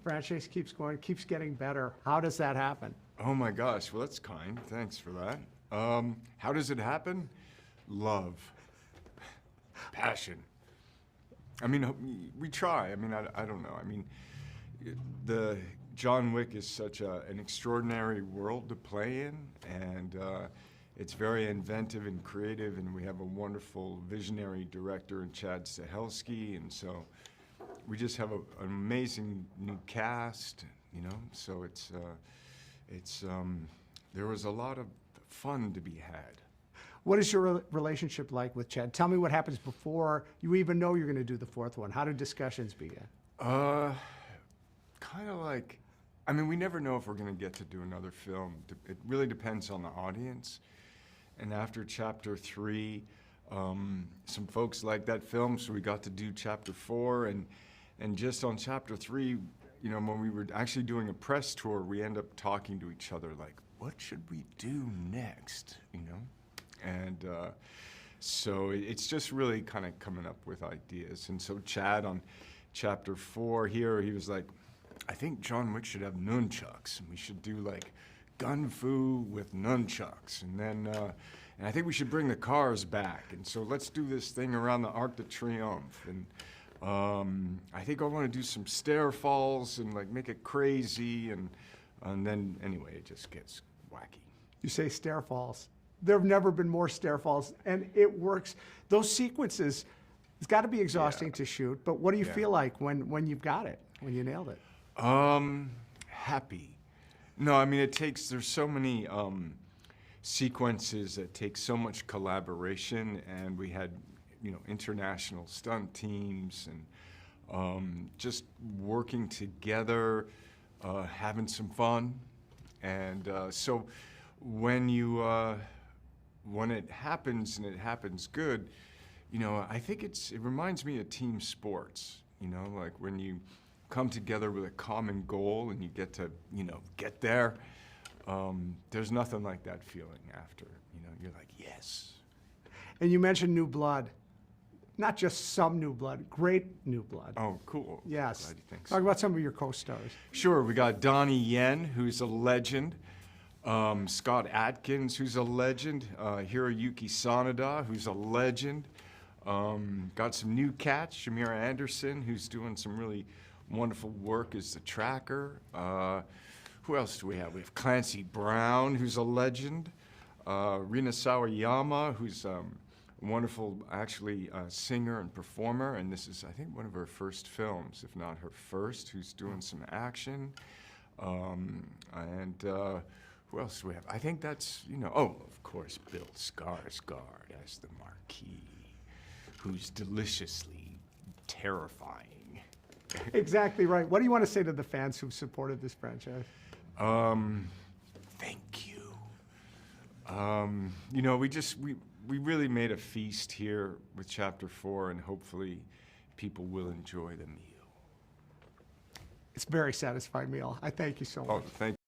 franchise keeps going, keeps getting better. How does that happen? Oh my gosh, well that's kind. Thanks for that. How does it happen? Love. Passion. I mean, we try. I mean, I don't know. I mean, the John Wick is such an extraordinary world to play in, and it's very inventive and creative, and we have a wonderful visionary director in Chad Stahelski, and so we just have an amazing new cast, you know, so there was a lot of fun to be had. What is your relationship like with Chad? Tell me what happens before you even know you're going to do the fourth one. How do discussions begin? Kind of like, I mean, we never know if we're going to get to do another film. It really depends on the audience. And after chapter 3, some folks liked that film, so we got to do chapter 4. And just on chapter 3, you know, when we were actually doing a press tour, we end up talking to each other like, what should we do next, you know? And so it's just really kind of coming up with ideas. And so Chad on chapter 4 here, he was like, I think John Wick should have nunchucks, and we should do like gun fu with nunchucks. And then, and I think we should bring the cars back. And so let's do this thing around the Arc de Triomphe. And I think I want to do some stair falls and like make it crazy. And then anyway, it just gets wacky. You say stair falls. There have never been more stair falls, and it works. Those sequences, it's got to be exhausting to shoot, but what do you feel like when you've got it, when you nailed it? Happy. No, I mean, there's so many sequences that take so much collaboration, and we had, you know, international stunt teams, and just working together, having some fun. And so when it happens, and it happens good, you know, I think it reminds me of team sports, you know, like when you come together with a common goal and you get to, you know, get there. There's nothing like that feeling after, you know, you're like, yes. And you mentioned new blood. Not just some new blood, great new blood. Oh, cool. Yes. Glad you think Talk so. about some of your co-stars. Sure, we got Donnie Yen, who's a legend. Scott Adkins, who's a legend. Hiroyuki Sanada, who's a legend. Got some new cats, Shamira Anderson, who's doing some really wonderful work as the tracker. Who else do we have? We have Clancy Brown, who's a legend. Rina Sawayama, who's a wonderful, actually, singer and performer, and this is, I think, one of her first films, if not her first, who's doing some action. Who else do we have? I think that's, you know, oh, of course, Bill Skarsgård as the Marquis, who's deliciously terrifying. Exactly right. What do you want to say to the fans who've supported this franchise? Thank you. You know, we really made a feast here with Chapter 4, and hopefully people will enjoy the meal. It's a very satisfying meal. I thank you so much. Oh, thank you.